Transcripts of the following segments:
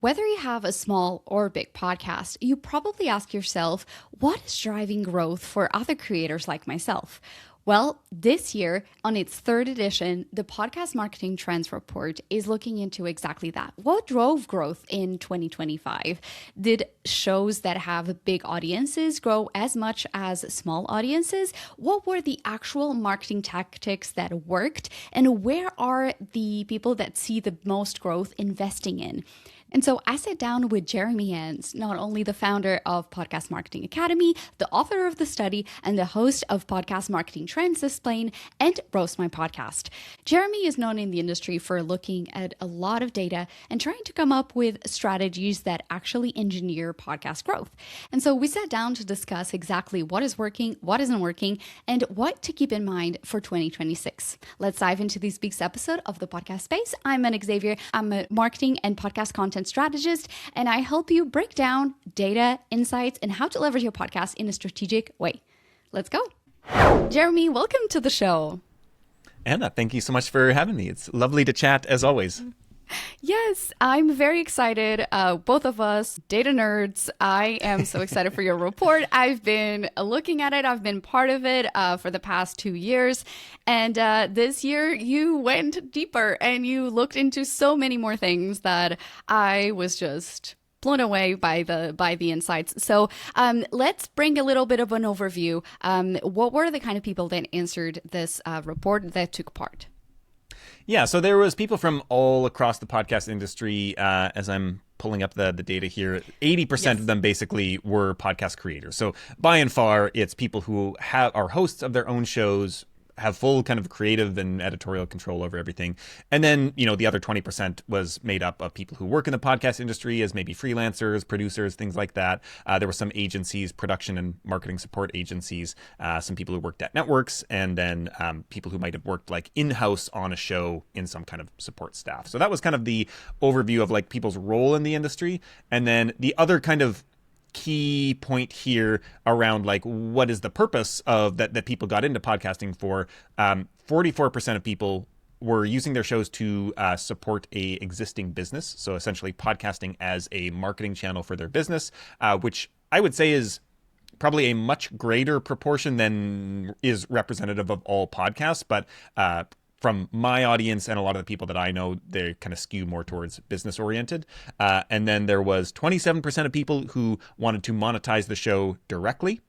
Whether you have a small or big podcast, you probably ask yourself, what is driving growth for other creators like myself? Well, this year, on its third edition, the Podcast Marketing Trends Report is looking into exactly that. What drove growth in 2025? Did shows that have big audiences grow as much as small audiences? What were the actual marketing tactics that worked? And where are the people that see the most growth investing in? And so I sat down with Jeremy Hans, not only the founder of Podcast Marketing Academy, the author of the study, and the host of Podcast Marketing Trends Explain and Roast My Podcast. Jeremy is known in the industry for looking at a lot of data and trying to come up with strategies that actually engineer podcast growth. And so we sat down to discuss exactly what is working, what isn't working, and what to keep in mind for 2026. Let's dive into this week's episode of the podcast space. I'm Anna Xavier. I'm a marketing and podcast content strategist, and I help you break down data, insights, and how to leverage your podcast in a strategic way. Let's go. Jeremy, welcome to the show. Anna, thank you so much for having me. It's lovely to chat as always. Yes, I'm very excited. Both of us, data nerds. I am so excited for your report. I've been looking at it. I've been part of it for the past 2 years. And this year you went deeper and you looked into so many more things that I was just blown away by the insights. So let's bring a little bit of an overview. What were the kind of people that answered this report that took part? Yeah, so there was people from all across the podcast industry. As I'm pulling up the data here, 80% of them basically were podcast creators. So by and far, it's people who are hosts of their own shows, have full kind of creative and editorial control over everything. And then, the other 20% was made up of people who work in the podcast industry as maybe freelancers, producers, things like that. There were some agencies, production and marketing support agencies, some people who worked at networks, and then people who might have worked like in-house on a show in some kind of support staff. So that was kind of the overview of like people's role in the industry. And then the other kind of key point here around like what is the purpose of that people got into podcasting for. 44% of people were using their shows to support a existing business, so essentially podcasting as a marketing channel for their business, which I would say is probably a much greater proportion than is representative of all podcasts, but from my audience and a lot of the people that I know, they kind of skew more towards business oriented. And then there was 27% of people who wanted to monetize the show directly.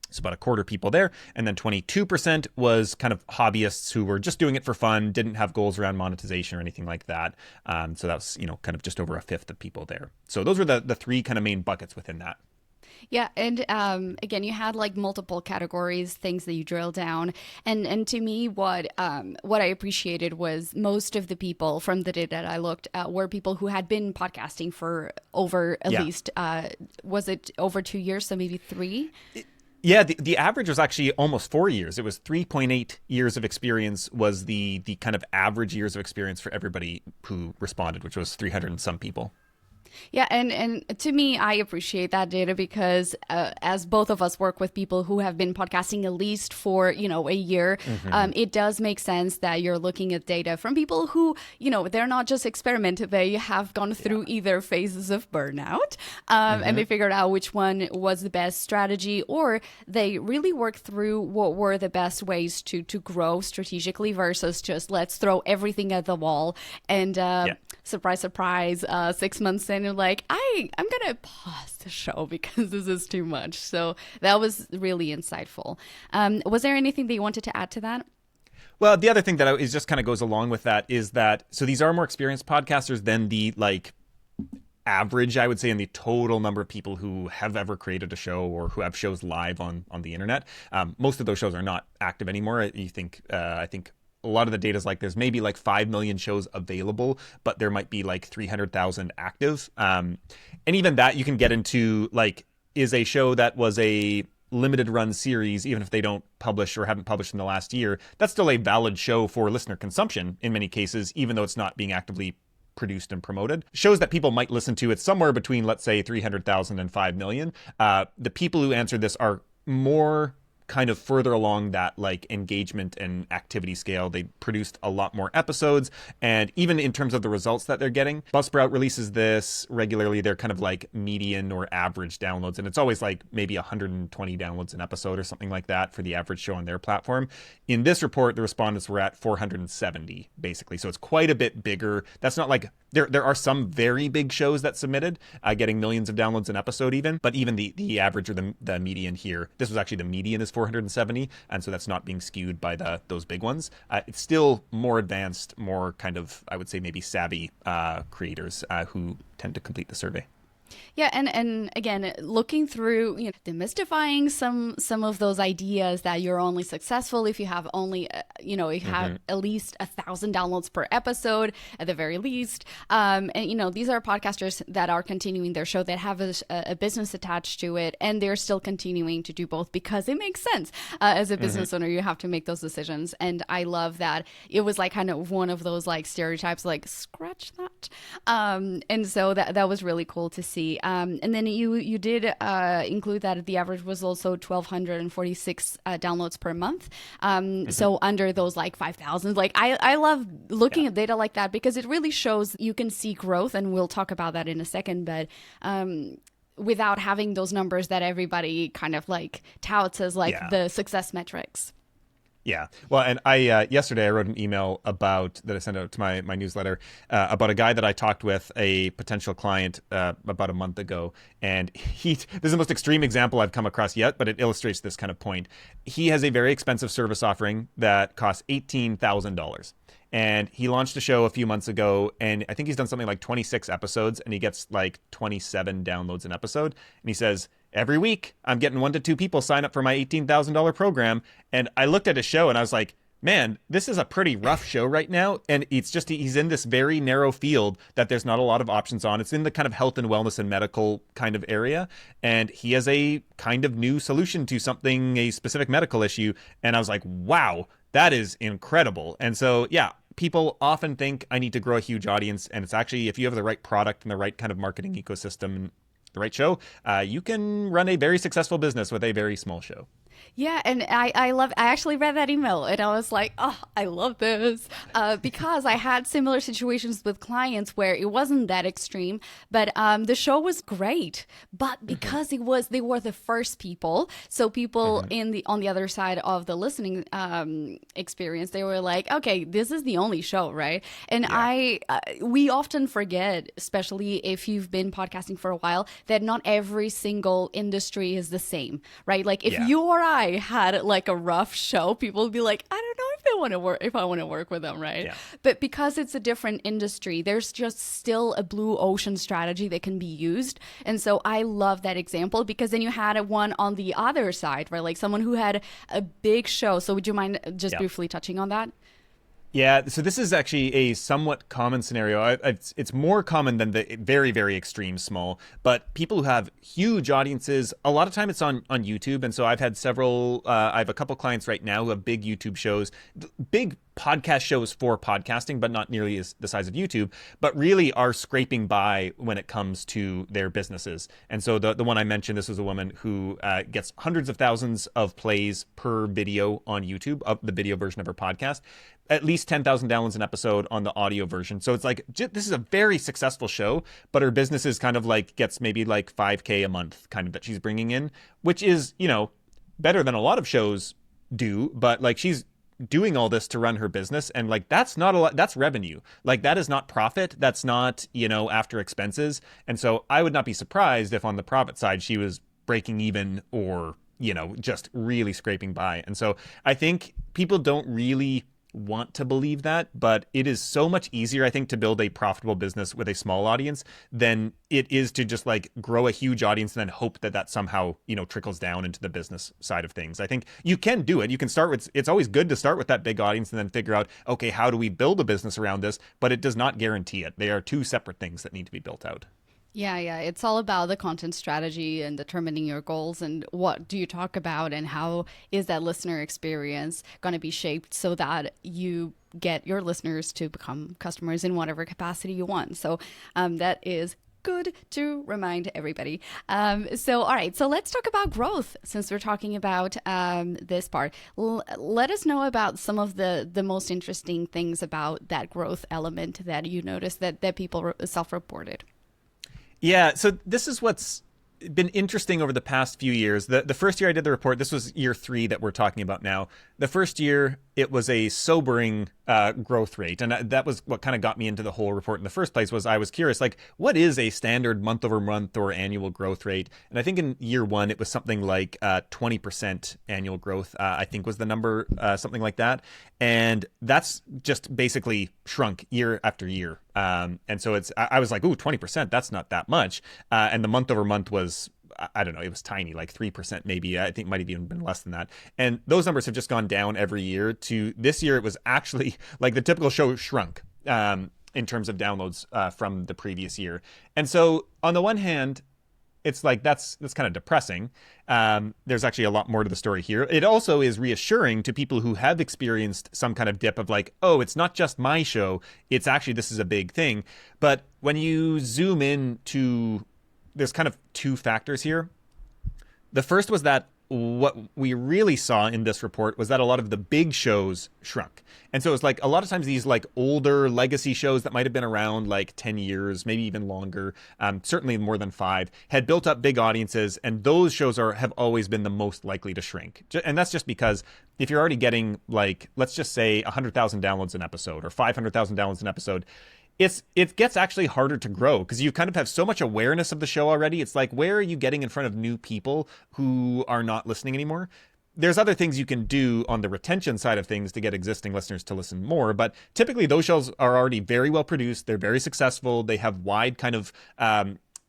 So about a quarter of people there. And then 22% was kind of hobbyists who were just doing it for fun, didn't have goals around monetization or anything like that. So that was, kind of just over a fifth of people there. So those were the three kind of main buckets within that. Yeah, and again, you had like multiple categories, things that you drill down, and to me, what I appreciated was most of the people from the data that I looked at were people who had been podcasting for over at least was it over 2 years, so maybe 3. Yeah, the average was actually almost 4 years. It was 3.8 years of experience was the kind of average years of experience for everybody who responded, which was 300 and some people. Yeah, and to me, I appreciate that data because as both of us work with people who have been podcasting at least for, a year, it does make sense that you're looking at data from people who, they're not just experimented, they have gone through either phases of burnout and they figured out which one was the best strategy, or they really worked through what were the best ways to grow strategically versus just let's throw everything at the wall and surprise, surprise, 6 months in, you're like, I'm going to pause the show because this is too much. So that was really insightful. Was there anything that you wanted to add to that? Well, the other thing that is just kind of goes along with that is that, so these are more experienced podcasters than the average, I would say, in the total number of people who have ever created a show or who have shows live on the internet. Most of those shows are not active anymore. I think a lot of the data is like there's maybe like 5 million shows available, but there might be like 300,000 active. And even that you can get into like, is a show that was a limited run series, even if they don't publish or haven't published in the last year, that's still a valid show for listener consumption in many cases, even though it's not being actively produced and promoted. Shows that people might listen to, it's somewhere between, let's say, 300,000 and 5 million. The people who answered this are more kind of further along that like engagement and activity scale. They produced a lot more episodes, and even in terms of the results that they're getting, Buzzsprout releases this regularly. They're kind of like median or average downloads, and it's always like maybe 120 downloads an episode or something like that for the average show on their platform. In this report, the respondents were at 470 basically, so it's quite a bit bigger. That's not like there are some very big shows that submitted getting millions of downloads an episode even, but even the average or the median here, this was actually the median is 470, and so that's not being skewed by those big ones. It's still more advanced, more kind of, I would say, maybe savvy creators who tend to complete the survey. Yeah, and again, looking through, demystifying some of those ideas that you're only successful if you have only, you have at least 1,000 downloads per episode at the very least. And these are podcasters that are continuing their show, that have a business attached to it, and they're still continuing to do both because it makes sense. As a business owner, you have to make those decisions, and I love that it was like kind of one of those like stereotypes, like scratch that. And so that was really cool to see. And then you did include that the average was also 1,246 downloads per month. So under those like 5,000, like I love looking at data like that because it really shows you can see growth, and we'll talk about that in a second. But without having those numbers that everybody kind of like touts as like the success metrics. Yeah. Well, and I yesterday I wrote an email that I sent out to my newsletter about a guy that I talked with, a potential client about a month ago. And this is the most extreme example I've come across yet, but it illustrates this kind of point. He has a very expensive service offering that costs $18,000. And he launched a show a few months ago, and I think he's done something like 26 episodes, and he gets like 27 downloads an episode. And he says, every week, I'm getting 1 to 2 people sign up for my $18,000 program. And I looked at his show and I was like, man, this is a pretty rough show right now. And it's just, he's in this very narrow field that there's not a lot of options on. It's in the kind of health and wellness and medical kind of area. And he has a kind of new solution to something, a specific medical issue. And I was like, wow, that is incredible. And so, yeah, people often think I need to grow a huge audience. And it's actually, if you have the right product and the right kind of marketing ecosystem, the right show, you can run a very successful business with a very small show. Yeah, and I actually read that email and I was like, oh, I love this because I had similar situations with clients where it wasn't that extreme, but the show was great. But because they were the first people, so people on the other side of the listening experience, they were like, okay, this is the only show, right? And we often forget, especially if you've been podcasting for a while, that not every single industry is the same, right? Like if you or I had like a rough show, people would be like, I don't know if I want to work with them, right? Yeah. But because it's a different industry, there's just still a blue ocean strategy that can be used. And so I love that example because then you had one on the other side, right? Like someone who had a big show. So would you mind just briefly touching on that? Yeah, so this is actually a somewhat common scenario. It's more common than the very, very extreme small, but people who have huge audiences, a lot of time it's on YouTube. And so I've had I have a couple clients right now who have big YouTube shows, big podcast shows for podcasting, but not nearly as the size of YouTube, but really are scraping by when it comes to their businesses. And so the one I mentioned, this was a woman who gets hundreds of thousands of plays per video on YouTube, of the video version of her podcast, at least 10,000 downloads an episode on the audio version. So it's like, this is a very successful show, but her business is kind of like, gets maybe like $5,000 a month kind of that she's bringing in, which is, better than a lot of shows do, but like she's doing all this to run her business, and like that's not a lot, that's revenue, like that is not profit, that's not after expenses. And so I would not be surprised if on the profit side she was breaking even or just really scraping by. And so I think people don't really want to believe that, but it is so much easier, I think, to build a profitable business with a small audience than it is to just like grow a huge audience and then hope that somehow, trickles down into the business side of things. I think you can do it. You can start with, it's always good to start with that big audience and then figure out, okay, how do we build a business around this? But it does not guarantee it. They are two separate things that need to be built out. Yeah. It's all about the content strategy and determining your goals and what do you talk about and how is that listener experience going to be shaped so that you get your listeners to become customers in whatever capacity you want. So that is good to remind everybody. All right, so let's talk about growth since we're talking about this part. Let us know about some of the most interesting things about that growth element that you noticed that people self-reported. Yeah, so this is what's been interesting over the past few years. The first year I did the report, this was year 3 that we're talking about now. The first year, it was a sobering growth rate. And that was what kind of got me into the whole report in the first place. Was I was curious, like, what is a standard month over month or annual growth rate? And I think in year 1, it was something like 20% annual growth, I think was the number, something like that. And that's just basically shrunk year after year. And so I was like, ooh, 20%, that's not that much. And the month over month was, I don't know, it was tiny, like 3% maybe. I think it might have even been less than that. And those numbers have just gone down every year. To this year, it was actually like the typical show shrunk in terms of downloads from the previous year. And so on the one hand, it's like that's kind of depressing. There's actually a lot more to the story here. It also is reassuring to people who have experienced some kind of dip of like, oh, it's not just my show. It's actually, this is a big thing. But when you zoom in to, there's kind of 2 factors here. The first was that what we really saw in this report was that a lot of the big shows shrunk. And so it's like a lot of times these like older legacy shows that might have been around like 10 years, maybe even longer, certainly more than 5, had built up big audiences. And those shows have always been the most likely to shrink. And that's just because if you're already getting like, let's just say 100,000 downloads an episode or 500,000 downloads an episode, it gets actually harder to grow because you kind of have so much awareness of the show already. It's like, where are you getting in front of new people who are not listening anymore? There's other things you can do on the retention side of things to get existing listeners to listen more, but typically those shows are already very well produced. They're very successful. They have wide kind of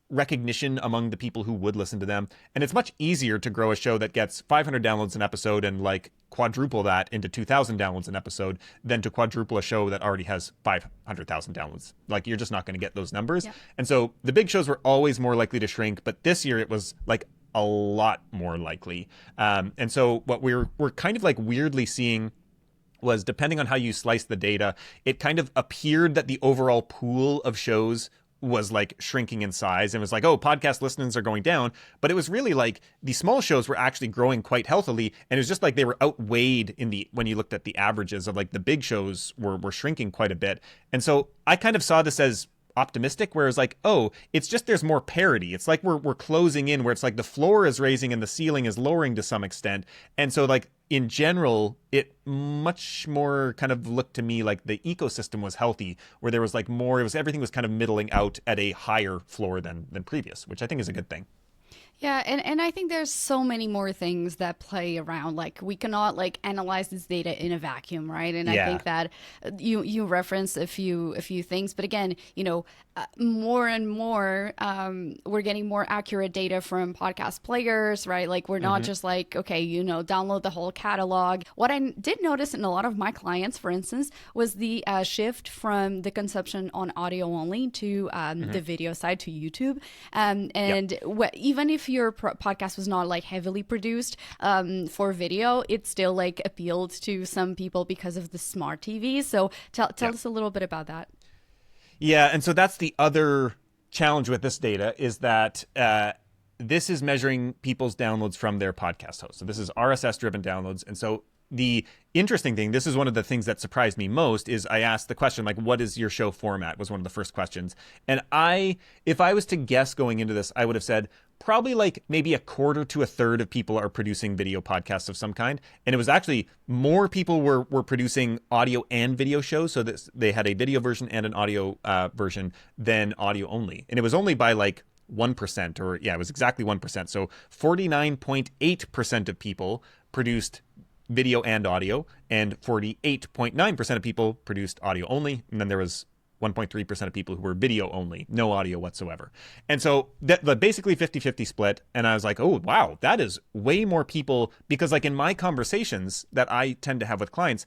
recognition among the people who would listen to them. And it's much easier to grow a show that gets 500 downloads an episode and like quadruple that into 2,000 downloads an episode than to quadruple a show that already has 500,000 downloads. Like, you're just not going to get those numbers. Yeah. And so the big shows were always more likely to shrink, but this year it was like a lot more likely. And so what we're kind of like weirdly seeing was, depending on how you slice the data, it kind of appeared that the overall pool of shows was like shrinking in size, and was like, oh, podcast listeners are going down. But it was really like the small shows were actually growing quite healthily, and it was just like they were outweighed when you looked at the averages of like the big shows were shrinking quite a bit. And so I kind of saw this as optimistic, whereas like, oh, it's just there's more parity. It's like we're closing in, where it's like the floor is raising and the ceiling is lowering to some extent. And so like in general, it much more kind of looked to me like the ecosystem was healthy, where there was like more, everything was kind of middling out at a higher floor than previous, which I think is a good thing. Yeah, and I think there's so many more things that play around. Like, we cannot like analyze this data in a vacuum, right? And I think that you referenced a few things, but again, more and more we're getting more accurate data from podcast players, right? Like, we're not just like, okay, download the whole catalog. What I did notice in a lot of my clients, for instance, was the shift from the consumption on audio only to the video side, to YouTube, even if your podcast was not like heavily produced for video, it still like appealed to some people because of the smart TVs. So tell us a little bit about that. Yeah, and so that's the other challenge with this data, is that this is measuring people's downloads from their podcast host. So this is RSS-driven downloads. And so the interesting thing, this is one of the things that surprised me most, is I asked the question, like, what is your show format, was one of the first questions. And if I was to guess going into this, I would have said probably like maybe a quarter to a third of people are producing video podcasts of some kind. And it was actually more people were producing audio and video shows. So that they had a video version and an audio version than audio only. And it was only by like 1%, or it was exactly 1%. So 49.8% of people produced video and audio, and 48.9% of people produced audio only. And then there was 1.3% of people who were video only, no audio whatsoever. And so the basically 50-50 split. And I was like, oh, wow, that is way more people, because like in my conversations that I tend to have with clients,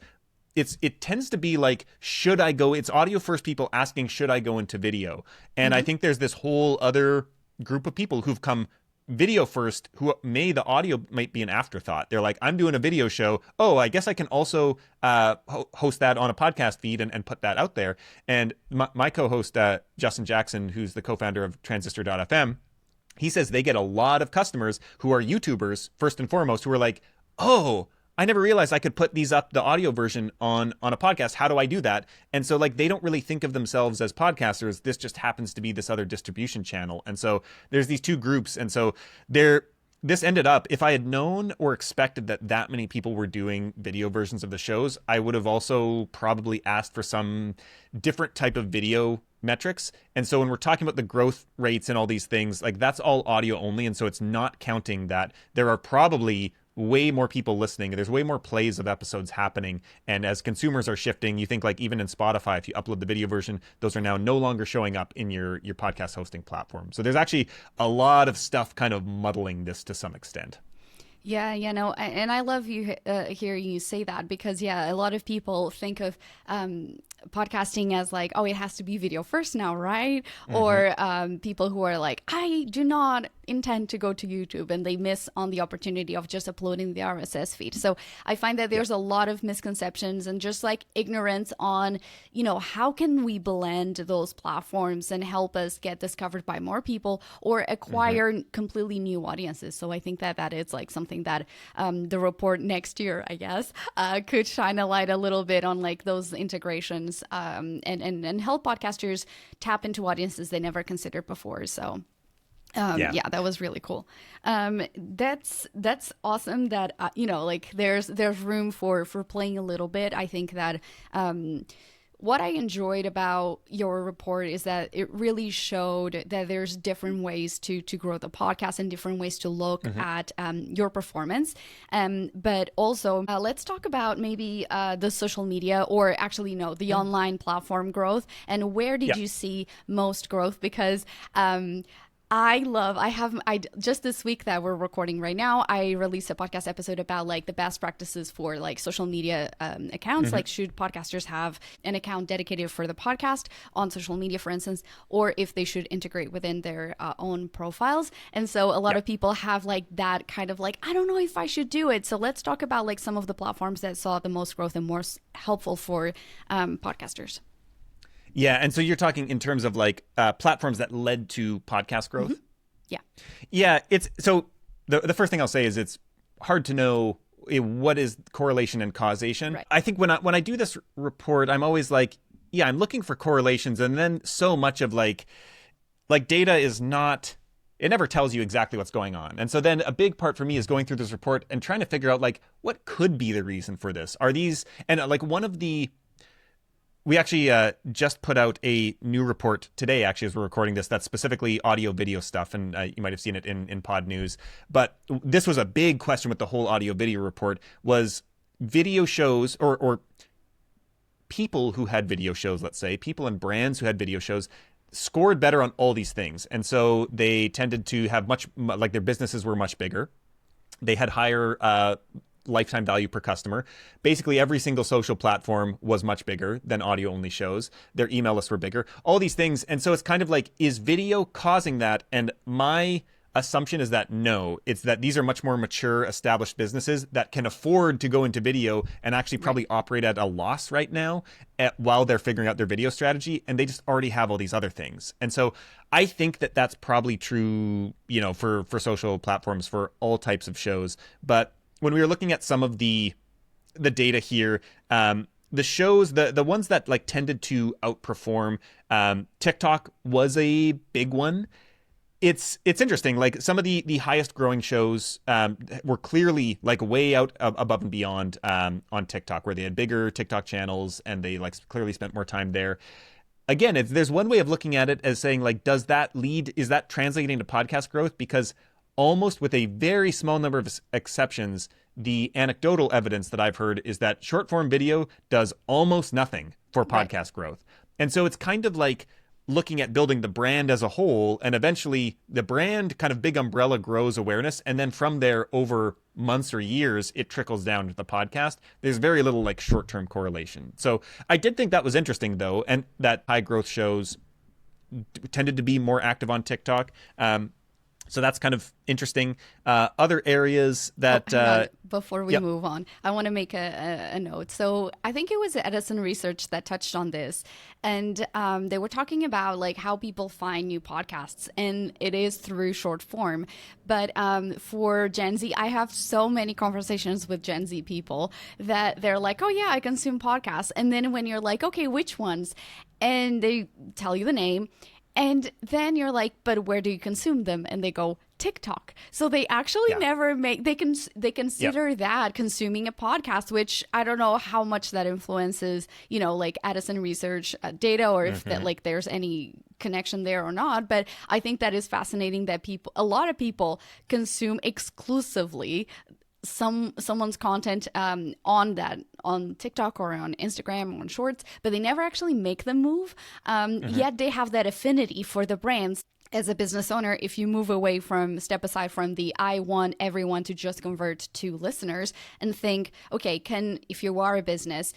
it tends to be like, should I go? It's audio first people asking, should I go into video? And I think there's this whole other group of people who've come video first, who the audio might be an afterthought. They're like, I'm doing a video show. Oh, I guess I can also host that on a podcast feed and put that out there. And my co-host, Justin Jackson, who's the co-founder of Transistor.fm, he says they get a lot of customers who are YouTubers, first and foremost, who are like, oh, I never realized I could put these up, the audio version on a podcast. How do I do that? And so like, they don't really think of themselves as podcasters. This just happens to be this other distribution channel. And so there's these two groups. And so this ended up, if I had known or expected that many people were doing video versions of the shows, I would have also probably asked for some different type of video metrics. And so when we're talking about the growth rates and all these things, like that's all audio only. And so it's not counting that there are probably way more people listening. There's way more plays of episodes happening. And as consumers are shifting, you think like even in Spotify, if you upload the video version, those are now no longer showing up in your podcast hosting platform. So there's actually a lot of stuff kind of muddling this to some extent. Yeah, no, and I love hearing you say that because, yeah, a lot of people think of podcasting as like, oh, it has to be video first now, right? Mm-hmm. Or people who are like, I do not intend to go to YouTube, and they miss on the opportunity of just uploading the RSS feed. So I find that there's a lot of misconceptions and just like ignorance on, how can we blend those platforms and help us get discovered by more people or acquire completely new audiences. So I think that is like something that the report next year, I guess, could shine a light a little bit on like those integrations and help podcasters tap into audiences they never considered before. So yeah, that was really cool. That's awesome that, like there's room for playing a little bit. I think that, what I enjoyed about your report is that it really showed that there's different ways to grow the podcast and different ways to look at your performance. But also, let's talk about maybe the social media, or actually, no, the online platform growth. And where did you see most growth? Because I just this week that we're recording right now, I released a podcast episode about like the best practices for like social media accounts. Like, should podcasters have an account dedicated for the podcast on social media, for instance, or if they should integrate within their own profiles. And so a lot of people have like that kind of like, I don't know if I should do it. So let's talk about like some of the platforms that saw the most growth and more helpful for podcasters. Yeah, and so you're talking in terms of like platforms that led to podcast growth? Yeah, it's so the first thing I'll say is it's hard to know what is correlation and causation. Right. I think when I do this report, I'm always like, yeah, I'm looking for correlations, and then so much of like data is not, it never tells you exactly what's going on. And so then a big part for me is going through this report and trying to figure out like what could be the reason for this. Are these, and like one of the, we actually just put out a new report today, actually, as we're recording this, that's specifically audio video stuff. And you might have seen it in Pod News. But this was a big question with the whole audio video report, was video shows or people who had video shows, let's say, people and brands who had video shows scored better on all these things. And so they tended to have like their businesses were much bigger. They had higher lifetime value per customer. Basically, every single social platform was much bigger than audio-only shows. Their email lists were bigger. All these things. And so it's kind of like, is video causing that? And my assumption is that no. It's that these are much more mature, established businesses that can afford to go into video and actually probably operate at a loss right now while they're figuring out their video strategy. And they just already have all these other things. And so I think that that's probably true, for social platforms, for all types of shows. But when we were looking at some of the data here, the shows, the ones that like tended to outperform, TikTok was a big one. It's interesting. Like some of the highest growing shows were clearly like way out above and beyond on TikTok, where they had bigger TikTok channels and they like clearly spent more time there. Again, there's one way of looking at it as saying like, is that translating to podcast growth? Because almost with a very small number of exceptions, the anecdotal evidence that I've heard is that short form video does almost nothing for podcast growth. And so it's kind of like looking at building the brand as a whole, and eventually the brand kind of big umbrella grows awareness. And then from there, over months or years, it trickles down to the podcast. There's very little like short-term correlation. So I did think that was interesting though. And that high growth shows tended to be more active on TikTok. So that's kind of interesting. Other areas that Hang on. Before we move on, I want to make a note. So I think it was Edison Research that touched on this, and they were talking about like how people find new podcasts, and it is through short form. But for Gen Z, I have so many conversations with Gen Z people that they're like, "Oh yeah, I consume podcasts," and then when you're like, "Okay, which ones?" and they tell you the name. And then you're like, but where do you consume them? And they go, TikTok. So they actually never make, they consider that consuming a podcast, which I don't know how much that influences, you know, like Edison Research data, or if that like there's any connection there or not. But I think that is fascinating that a lot of people consume exclusively someone's content on TikTok or on Instagram or on Shorts, but they never actually make the move. Yet they have that affinity for the brands. As a business owner, if you step aside from the I want everyone to just convert to listeners and think, okay, if you are a business,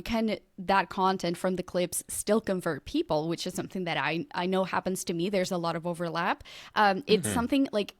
can that content from the clips still convert people, which is something that I know happens to me. There's a lot of overlap. It's something like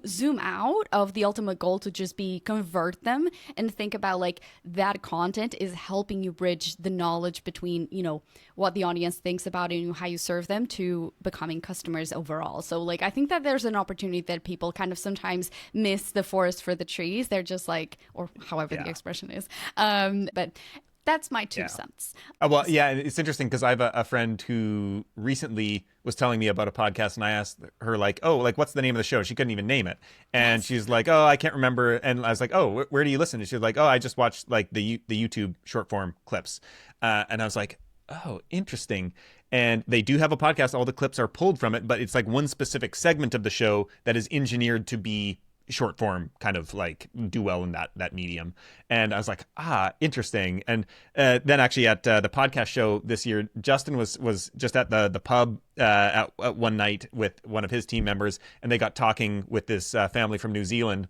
zoom out of the ultimate goal to just be convert them and think about like that content is helping you bridge the knowledge between, you know, what the audience thinks about it and how you serve them to becoming customers overall. So like I think that there's an opportunity that people kind of sometimes miss the forest for the trees. They're just like, or however the expression is. But that's my 2 cents. Well, yeah, it's interesting because I have a friend who recently was telling me about a podcast, and I asked her like, "Oh, like what's the name of the show?" She couldn't even name it, and she's like, "Oh, I can't remember." And I was like, "Oh, where do you listen?" And she was like, "Oh, I just watched like the YouTube short form clips," and I was like, "Oh, interesting." And they do have a podcast. All the clips are pulled from it, but it's like one specific segment of the show that is engineered to be short form, kind of like do well in that medium. And I was like, interesting. And then actually at the podcast show this year, Justin was just at the pub at one night with one of his team members, and they got talking with this family from New Zealand.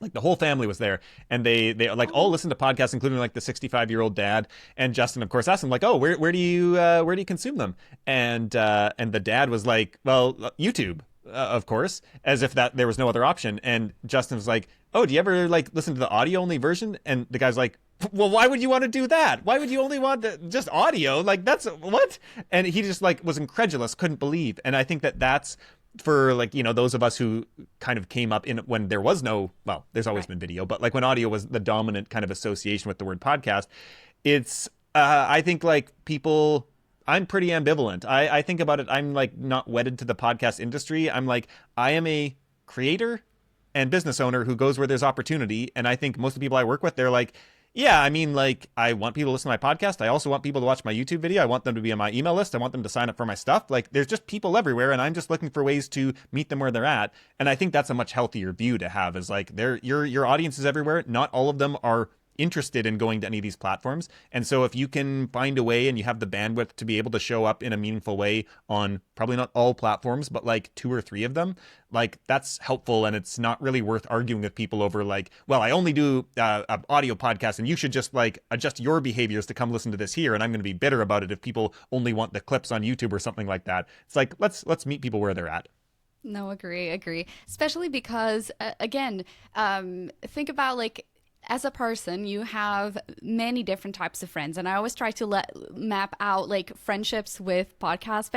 Like the whole family was there, and they like all listen to podcasts, including like the 65-year-old dad. And Justin, of course, asked him like, "Oh, where do you consume them?" And the dad was like, "Well, YouTube." Of course, as if that there was no other option. And Justin was like, "Oh, do you ever like listen to the audio only version?" And the guy's like, "Well, why would you want to do that? Why would you only want just audio? Like that's what?" And he just like was incredulous, couldn't believe. And I think that's for like, you know, those of us who kind of came up in when there was no, well, there's always been video, but like when audio was the dominant kind of association with the word podcast, it's I think like people. I'm pretty ambivalent. I think about it. I'm like not wedded to the podcast industry. I'm like, I am a creator and business owner who goes where there's opportunity. And I think most of the people I work with, they're like, yeah, I mean, like, I want people to listen to my podcast. I also want people to watch my YouTube video. I want them to be on my email list. I want them to sign up for my stuff. Like, there's just people everywhere, and I'm just looking for ways to meet them where they're at. And I think that's a much healthier view to have, is like, your audience is everywhere. Not all of them are interested in going to any of these platforms. And so if you can find a way and you have the bandwidth to be able to show up in a meaningful way on probably not all platforms, but like 2 or 3 of them, like that's helpful. And it's not really worth arguing with people over like, well, I only do an audio podcast and you should just like adjust your behaviors to come listen to this here. And I'm going to be bitter about it if people only want the clips on YouTube or something like that. It's like, let's meet people where they're at. No, agree. Especially because, again, think about like, as a person, you have many different types of friends, and I always try to map out like friendships with podcast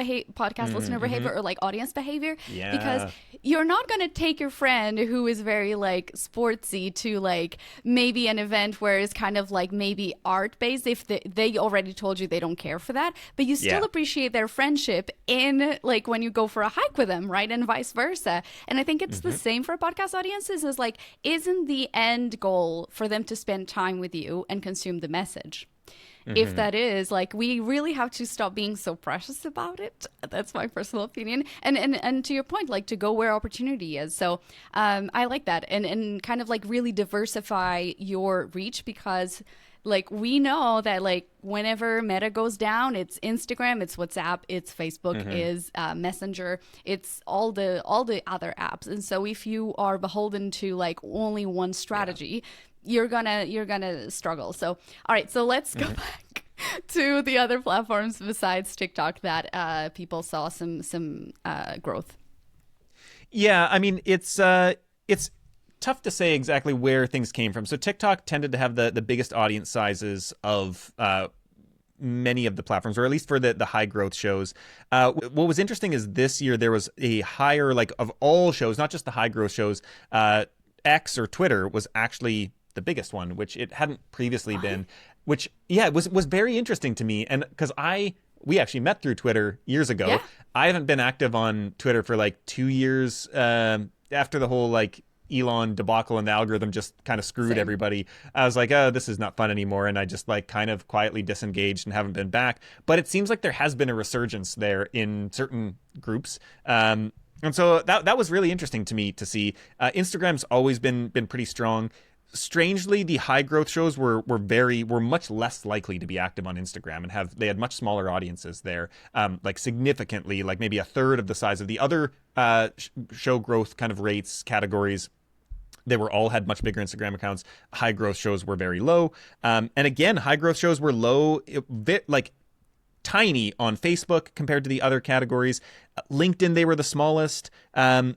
listener behavior or like audience behavior, because you're not going to take your friend who is very like sportsy to like maybe an event where it's kind of like maybe art based if they already told you they don't care for that, but you still appreciate their friendship in like when you go for a hike with them, right? And vice versa. And I think it's the same for podcast audiences, is like, isn't the end goal for them to spend time with you and consume the message? If that is, like, we really have to stop being so precious about it. That's my personal opinion. And to your point, like, to go where opportunity is. So I like that. And kind of like really diversify your reach, because like we know that like whenever Meta goes down, it's Instagram, it's WhatsApp, it's Facebook, is Messenger, it's all the other apps. And so if you are beholden to like only one strategy, you're gonna struggle. So all right, so let's go back to the other platforms besides TikTok that people saw some growth. Yeah, I mean, it's tough to say exactly where things came from. So TikTok tended to have the biggest audience sizes of many of the platforms, or at least for the high growth shows. What was interesting is this year there was a higher, like, of all shows, not just the high growth shows. X, or Twitter, was actually the biggest one, which it hadn't previously been. Which, yeah, it was very interesting to me, and because we actually met through Twitter years ago. Yeah. I haven't been active on Twitter for like 2 years, after the whole like Elon debacle and the algorithm just kind of screwed Same. everybody. I was like, oh, this is not fun anymore. And I just like kind of quietly disengaged and haven't been back. But it seems like there has been a resurgence there in certain groups. And so that was really interesting to me to see. Instagram's always been pretty strong. Strangely, the high growth shows were much less likely to be active on Instagram, and they had much smaller audiences there, like significantly, like maybe a third of the size of the other show growth kind of rates categories. They were all had much bigger Instagram accounts. High growth shows were very low, and again, high growth shows were low, like tiny on Facebook compared to the other categories. LinkedIn, they were the smallest, and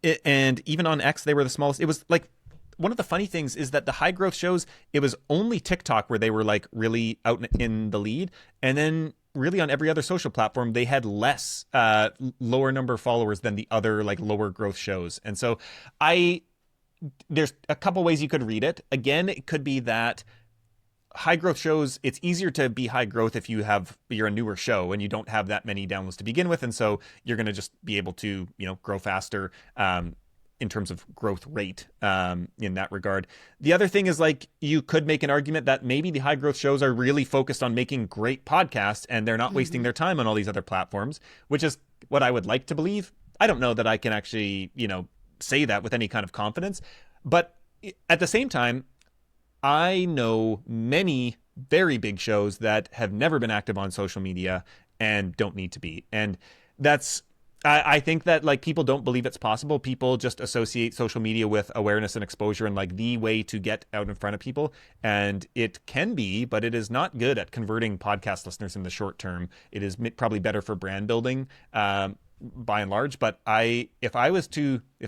even on X, they were the smallest. It was like, one of the funny things is that the high growth shows, it was only TikTok where they were like really out in the lead, and then really on every other social platform they had less lower number of followers than the other like lower growth shows. And so there's a couple ways you could read it. Again, it could be that high growth shows, it's easier to be high growth if you're a newer show and you don't have that many downloads to begin with, and so you're going to just be able to grow faster in terms of growth rate, in that regard. The other thing is, like, you could make an argument that maybe the high growth shows are really focused on making great podcasts and they're not wasting their time on all these other platforms, which is what I would like to believe. I don't know that I can actually, say that with any kind of confidence. But at the same time, I know many very big shows that have never been active on social media and don't need to be. And I think that, like, people don't believe it's possible. People just associate social media with awareness and exposure and like the way to get out in front of people. And it can be, but it is not good at converting podcast listeners in the short term. It is probably better for brand building, by and large. But if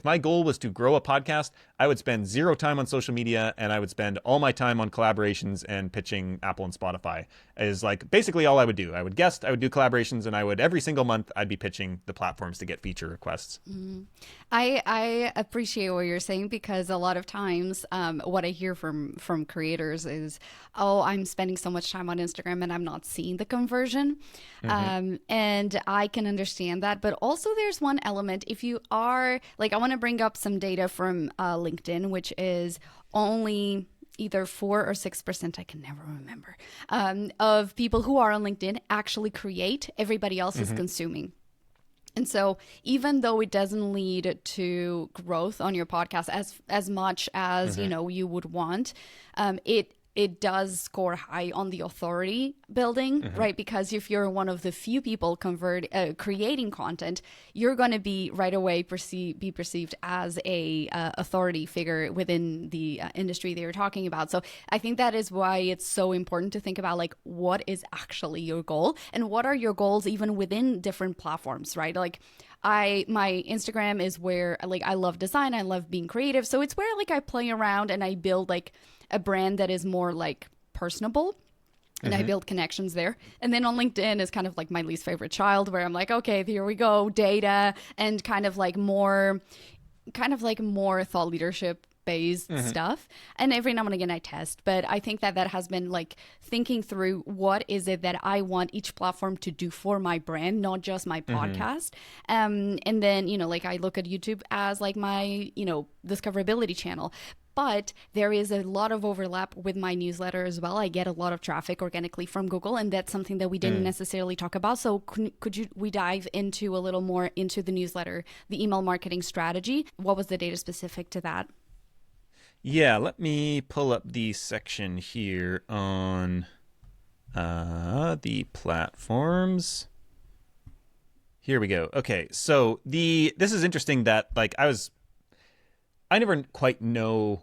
my goal was to grow a podcast, I would spend zero time on social media, and I would spend all my time on collaborations and pitching Apple and Spotify. Is like basically all I would do. I would guest, I would do collaborations, and every single month I'd be pitching the platforms to get feature requests. I appreciate what you're saying, because a lot of times what I hear from creators is, oh, I'm spending so much time on Instagram and I'm not seeing the conversion. And I can understand that. But also there's one element, if you are, like, I want to bring up some data from LinkedIn, which is only either 4 or 6%, I can never remember, of people who are on LinkedIn actually create. Everybody else is consuming. And so even though it doesn't lead to growth on your podcast as much as you would want, it does score high on the authority building, right? Because if you're one of the few people creating content, you're going to be right away be perceived as a authority figure within the industry that you're talking about. So I think that is why it's so important to think about, like, what is actually your goal and what are your goals even within different platforms, right? Like, my Instagram is where, like, I love design, I love being creative, so it's where, like, I play around and I build like a brand that is more like personable, and I build connections there. And then on LinkedIn is kind of like my least favorite child, where I'm like, okay, here we go, data and kind of like more thought leadership based stuff. And every now and again I test, but I think that has been like thinking through what is it that I want each platform to do for my brand, not just my podcast. And then, like, I look at YouTube as like my, discoverability channel. But there is a lot of overlap with my newsletter as well. I get a lot of traffic organically from Google, and that's something that we didn't necessarily talk about. So we dive into a little more into the newsletter, the email marketing strategy? What was the data specific to that? Yeah, let me pull up the section here on the platforms. Here we go. Okay, so this is interesting that, like, I never quite know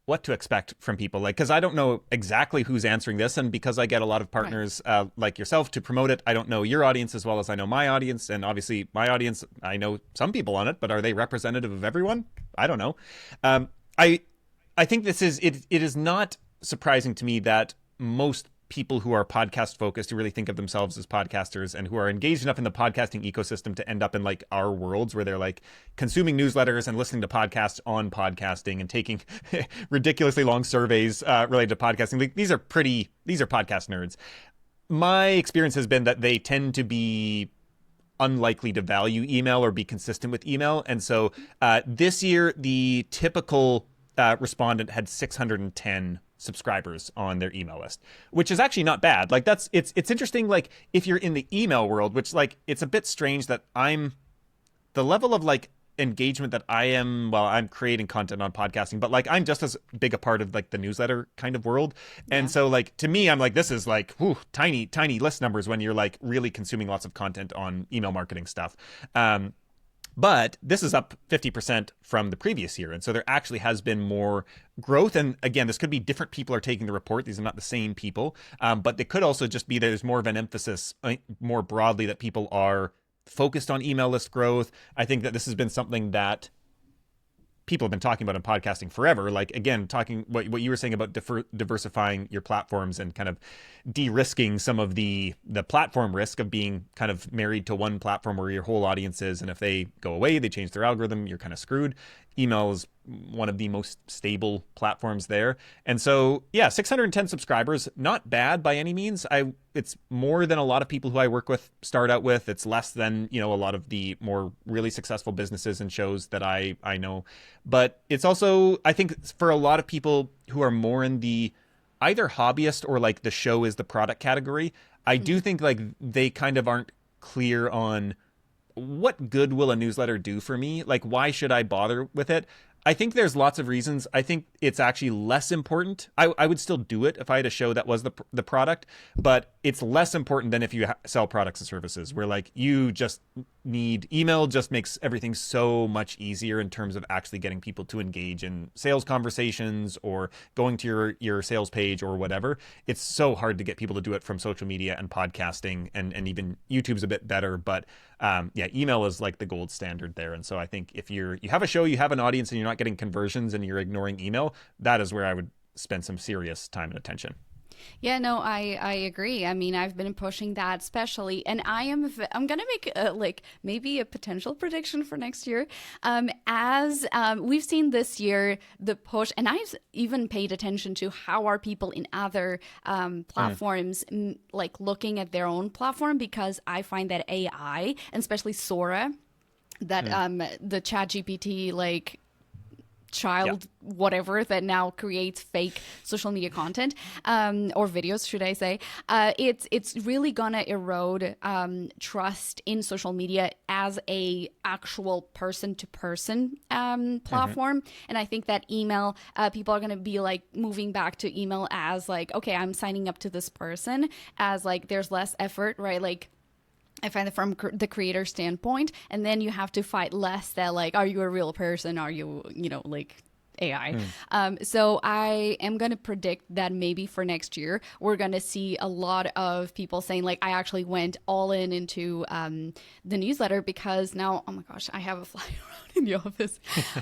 what to expect from people, like, because I don't know exactly who's answering this, and because I get a lot of partners like yourself to promote it, I don't know your audience as well as I know my audience, and obviously my audience, I know some people on it, but are they representative of everyone? I don't know. I think this is it. It is not surprising to me that most people who are podcast focused, who really think of themselves as podcasters and who are engaged enough in the podcasting ecosystem to end up in like our worlds where they're like consuming newsletters and listening to podcasts on podcasting and taking ridiculously long surveys related to podcasting. Like, these are podcast nerds. My experience has been that they tend to be unlikely to value email or be consistent with email. And so this year, the typical respondent had 610 subscribers on their email list, which is actually not bad. Like, it's interesting. Like, if you're in the email world, which, like, it's a bit strange that the level of like engagement that I am, well, I'm creating content on podcasting, but like I'm just as big a part of like the newsletter kind of world. And so like to me, I'm like, this is like tiny list numbers when you're like really consuming lots of content on email marketing stuff. But this is up 50% from the previous year. And so there actually has been more growth. And again, this could be different people are taking the report. These are not the same people. But they could also just be there's more of an emphasis more broadly that people are focused on email list growth. I think that this has been something that people have been talking about in podcasting forever. Like, again, talking what you were saying about diversifying your platforms and kind of de-risking some of the platform risk of being kind of married to one platform where your whole audience is. And if they go away, they change their algorithm, you're kind of screwed. Email is one of the most stable platforms there. And so, yeah, 610 subscribers, not bad by any means. It's more than a lot of people who I work with start out with. It's less than, a lot of the more really successful businesses and shows that I know. But it's also, I think for a lot of people who are more in the either hobbyist or like the show is the product category, I do think like they kind of aren't clear on what good will a newsletter do for me? Like, why should I bother with it? I think there's lots of reasons. I think it's actually less important. I would still do it if I had a show that was the product, but it's less important than if you sell products and services where like you just need email just makes everything so much easier in terms of actually getting people to engage in sales conversations or going to your sales page or whatever. It's so hard to get people to do it from social media and podcasting, and even YouTube's a bit better, but email is like the gold standard there. And so I think if you have a show, you have an audience, and you're not getting conversions and you're ignoring email, that is where I would spend some serious time and attention. Yeah, no, I agree. I mean, I've been pushing that especially, and I'm gonna make maybe a potential prediction for next year. As we've seen this year, the push, and I've even paid attention to how are people in other platforms like looking at their own platform, because I find that AI, and especially Sora, that the ChatGPT whatever that now creates fake social media content or videos, should I say, it's really gonna erode trust in social media as a actual person to person platform. And I think that email, people are gonna be like moving back to email as like, okay, I'm signing up to this person, as like there's less effort, right? Like, I find it from the creator standpoint, and then you have to fight less that like, are you a real person? Are you, like AI? So I am going to predict that maybe for next year, we're going to see a lot of people saying like, I actually went all into the newsletter because now, oh my gosh, I have a fly around in the office.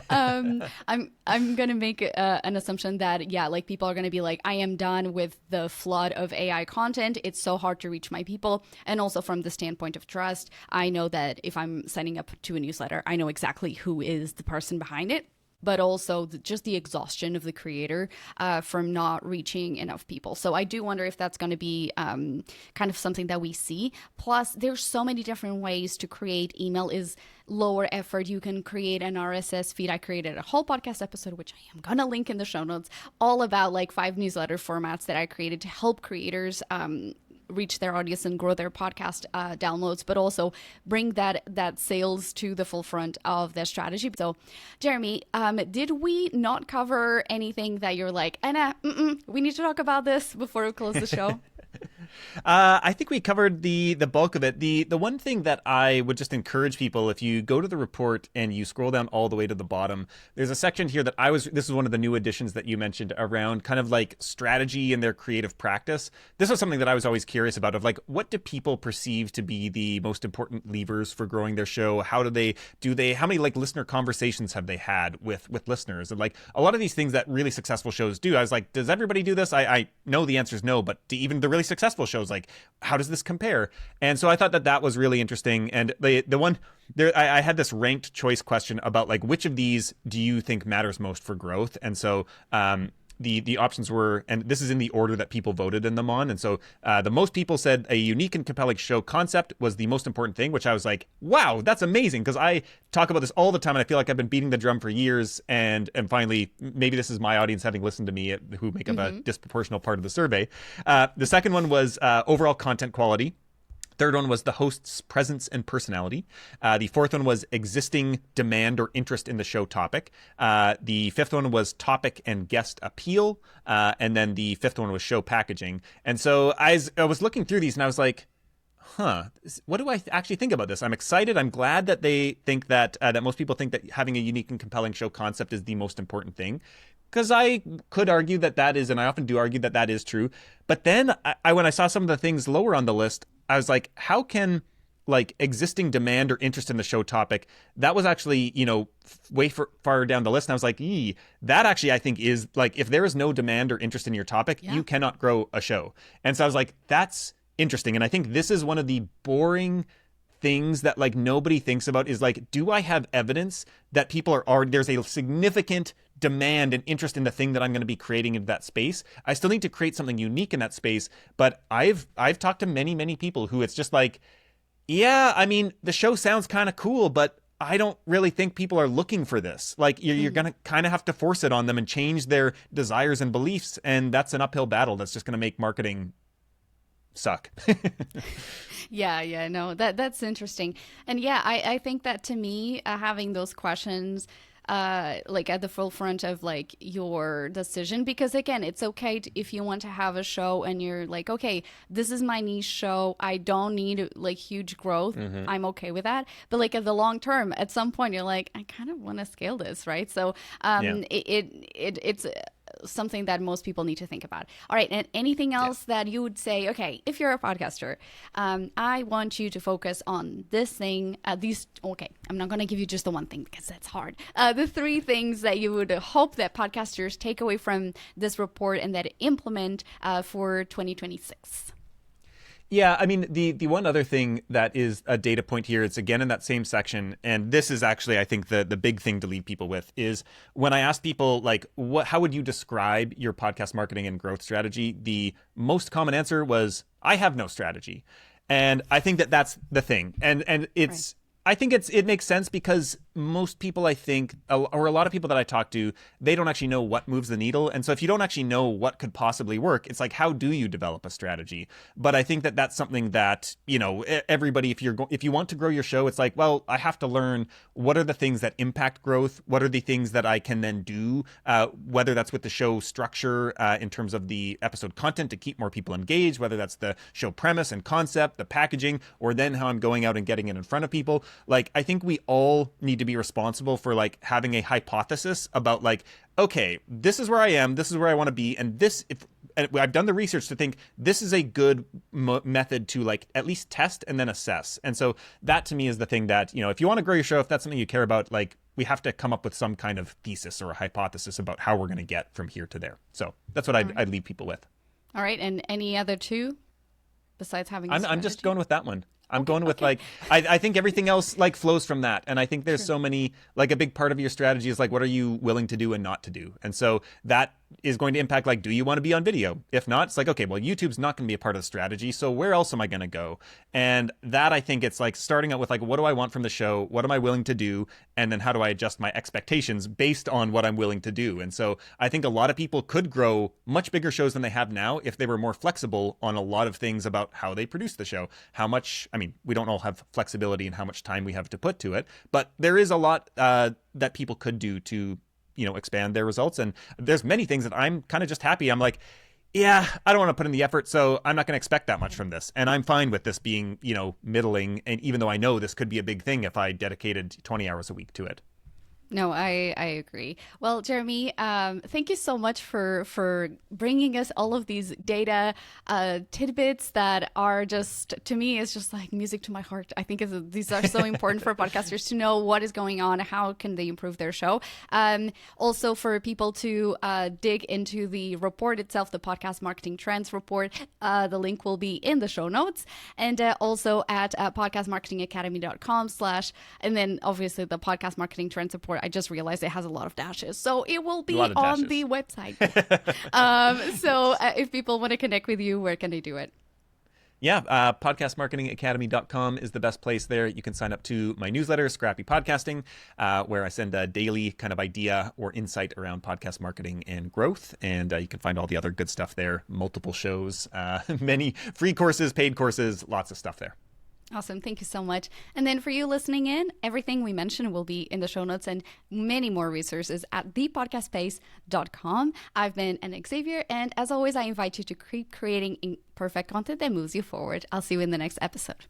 I'm going to make an assumption that, like people are going to be like, I am done with the flood of AI content. It's so hard to reach my people. And also from the standpoint of trust, I know that if I'm signing up to a newsletter, I know exactly who is the person behind it. But also just the exhaustion of the creator from not reaching enough people. So I do wonder if that's going to be kind of something that we see. Plus, there's so many different ways to create email is lower effort. You can create an RSS feed. I created a whole podcast episode, which I am going to link in the show notes, all about like 5 newsletter formats that I created to help creators reach their audience and grow their podcast downloads, but also bring that sales to the forefront of their strategy. So, Jeremy, did we not cover anything that you're like, Anna, we need to talk about this before we close the show? I think we covered the bulk of it. The one thing that I would just encourage people, if you go to the report and you scroll down all the way to the bottom, there's a section here that this is one of the new additions that you mentioned around kind of like strategy in their creative practice. This was something that I was always curious about, of like, what do people perceive to be the most important levers for growing their show? How how many like listener conversations have they had with listeners? And like a lot of these things that really successful shows do, I was like, does everybody do this? I know the answer is no, but do even the really successful shows, like, how does this compare? And so I thought that was really interesting. And the one there, I had this ranked choice question about like, which of these do you think matters most for growth? And so the options were, and this is in the order that people voted in them on. And so the most people said a unique and compelling show concept was the most important thing, which I was like, wow, that's amazing. Because I talk about this all the time and I feel like I've been beating the drum for years. And finally, maybe this is my audience having listened to me, who make up a disproportionate part of the survey. The second one was overall content quality. Third one was the host's presence and personality. The fourth one was existing demand or interest in the show topic. The fifth one was topic and guest appeal. And then the fifth one was show packaging. And so I was looking through these and I was like, what do I actually think about this? I'm excited. I'm glad that they think that most people think that having a unique and compelling show concept is the most important thing. Because I could argue that is, and I often do argue that is true. But then when I saw some of the things lower on the list, I was like, how can like existing demand or interest in the show topic, that was actually, way far down the list. And I was like, that actually I think is like, if there is no demand or interest in your topic, you cannot grow a show. And so I was like, that's interesting. And I think this is one of the boring things that like nobody thinks about, is like, do I have evidence that people there's a significant demand and interest in the thing that I'm going to be creating in that space? I still need to create something unique in that space. But I've talked to many, many people who it's just like, yeah, I mean, the show sounds kind of cool, but I don't really think people are looking for this. Like you're going to kind of have to force it on them and change their desires and beliefs. And that's an uphill battle that's just going to make marketing suck. No, that's interesting. And I think that to me, having those questions like at the forefront of like your decision, because again, it's okay if you want to have a show and you're like, okay, this is my niche show, I don't need like huge growth, I'm okay with that. But like at the long term, at some point you're like, I kind of want to scale this, right? So it's something that most people need to think about. All right, and anything else that you would say, okay, if you're a podcaster, I want you to focus on this thing, okay, I'm not going to give you just the one thing because that's hard. The three things that you would hope that podcasters take away from this report and that implement for 2026. Yeah, I mean, the one other thing that is a data point here, it's again in that same section, and this is actually, I think, the big thing to leave people with, is when I ask people, like, how would you describe your podcast marketing and growth strategy? The most common answer was, I have no strategy. And I think that's the thing. And it's... Right. I think it makes sense because most people, I think, or a lot of people that I talk to, they don't actually know what moves the needle. And so if you don't actually know what could possibly work, it's like, how do you develop a strategy? But I think that that's something that, everybody, if you want to grow your show, it's like, well, I have to learn what are the things that impact growth? What are the things that I can then do, whether that's with the show structure in terms of the episode content to keep more people engaged, whether that's the show premise and concept, the packaging, or then how I'm going out and getting it in front of people. Like, I think we all need to be responsible for like having a hypothesis about like, okay, this is where I am, this is where I want to be, and I've done the research to think this is a good method to like at least test and then assess. And so that to me is the thing that, if you want to grow your show, if that's something you care about, like we have to come up with some kind of thesis or a hypothesis about how we're going to get from here to there. So that's what I'd leave people with. All right. And any other two besides having I'm just going with that one. I'm going with like, I think everything else like flows from that. And I think there's so many, like a big part of your strategy is like, what are you willing to do and not to do? And so that is going to impact like, do you want to be on video? If not, it's like, okay, well, YouTube's not going to be a part of the strategy. So where else am I going to go? And that, I think it's like starting out with like, what do I want from the show? What am I willing to do? And then how do I adjust my expectations based on what I'm willing to do? And so I think a lot of people could grow much bigger shows than they have now if they were more flexible on a lot of things about how they produce the show, how much, I mean, we don't all have flexibility in how much time we have to put to it, but there is a lot that people could do to, expand their results. And there's many things that I'm kind of just happy. I'm like, Yeah, I don't want to put in the effort, so I'm not going to expect that much from this. And I'm fine with this being, middling. And even though I know this could be a big thing if I dedicated 20 hours a week to it. No, I agree. Well, Jeremy, thank you so much for bringing us all of these data tidbits that are just, to me, is just like music to my heart. I think these are so important for podcasters to know what is going on, how can they improve their show. Also for people to dig into the report itself, the Podcast Marketing Trends report. The link will be in the show notes, and also at podcastmarketingacademy.com/ and then obviously the Podcast Marketing Trends report. I just realized it has a lot of dashes, so it will be on the website. So if people want to connect with you, where can they do it? Yeah, podcastmarketingacademy.com is the best place there. You can sign up to my newsletter, Scrappy Podcasting, where I send a daily kind of idea or insight around podcast marketing and growth. And you can find all the other good stuff there, multiple shows, many free courses, paid courses, lots of stuff there. Awesome. Thank you so much. And then for you listening in, everything we mentioned will be in the show notes and many more resources at thepodcastspace.com. I've been Anna Xavier, and as always, I invite you to keep creating perfect content that moves you forward. I'll see you in the next episode.